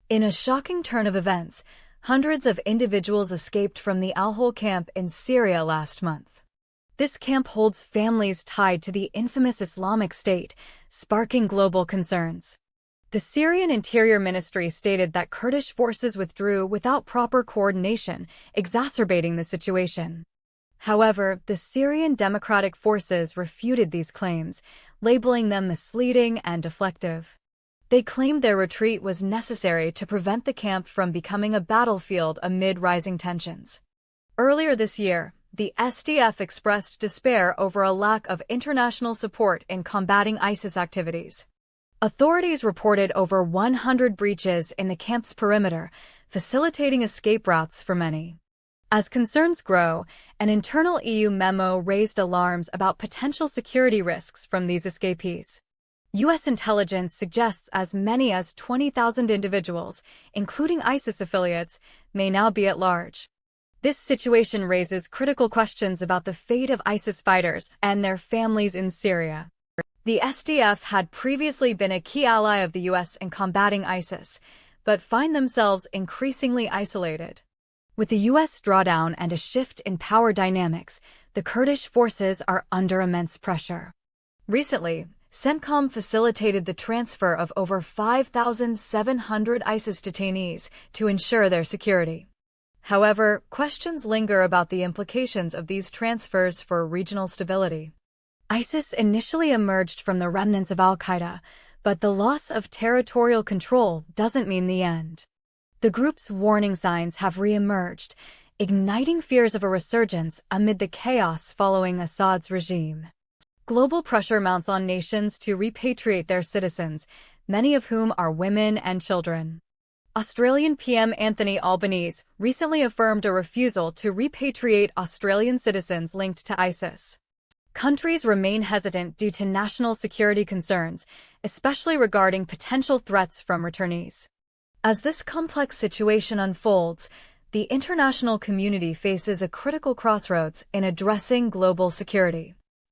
In a shocking turn of events, hundreds of individuals escaped from the Al-Hol camp in Syria last month. This camp holds families tied to the infamous Islamic State, sparking global concerns. The Syrian Interior Ministry stated that Kurdish forces withdrew without proper coordination, exacerbating the situation. However, the Syrian Democratic Forces refuted these claims, labeling them misleading and deflective. They claimed their retreat was necessary to prevent the camp from becoming a battlefield amid rising tensions. Earlier this year, the SDF expressed despair over a lack of international support in combating ISIS activities. Authorities reported over 100 breaches in the camp's perimeter, facilitating escape routes for many. As concerns grow, an internal EU memo raised alarms about potential security risks from these escapees. U.S. intelligence suggests as many as 20,000 individuals, including ISIS affiliates, may now be at large. This situation raises critical questions about the fate of ISIS fighters and their families in Syria. The SDF had previously been a key ally of the U.S. in combating ISIS, but find themselves increasingly isolated. With the U.S. drawdown and a shift in power dynamics, the Kurdish forces are under immense pressure. Recently, CENTCOM facilitated the transfer of over 5,700 ISIS detainees to ensure their security. However, questions linger about the implications of these transfers for regional stability. ISIS initially emerged from the remnants of al-Qaeda, but the loss of territorial control doesn't mean the end. The group's warning signs have re-emerged, igniting fears of a resurgence amid the chaos following Assad's regime. Global pressure mounts on nations to repatriate their citizens, many of whom are women and children. Australian PM Anthony Albanese recently affirmed a refusal to repatriate Australian citizens linked to ISIS. Countries remain hesitant due to national security concerns, especially regarding potential threats from returnees. As this complex situation unfolds, the international community faces a critical crossroads in addressing global security.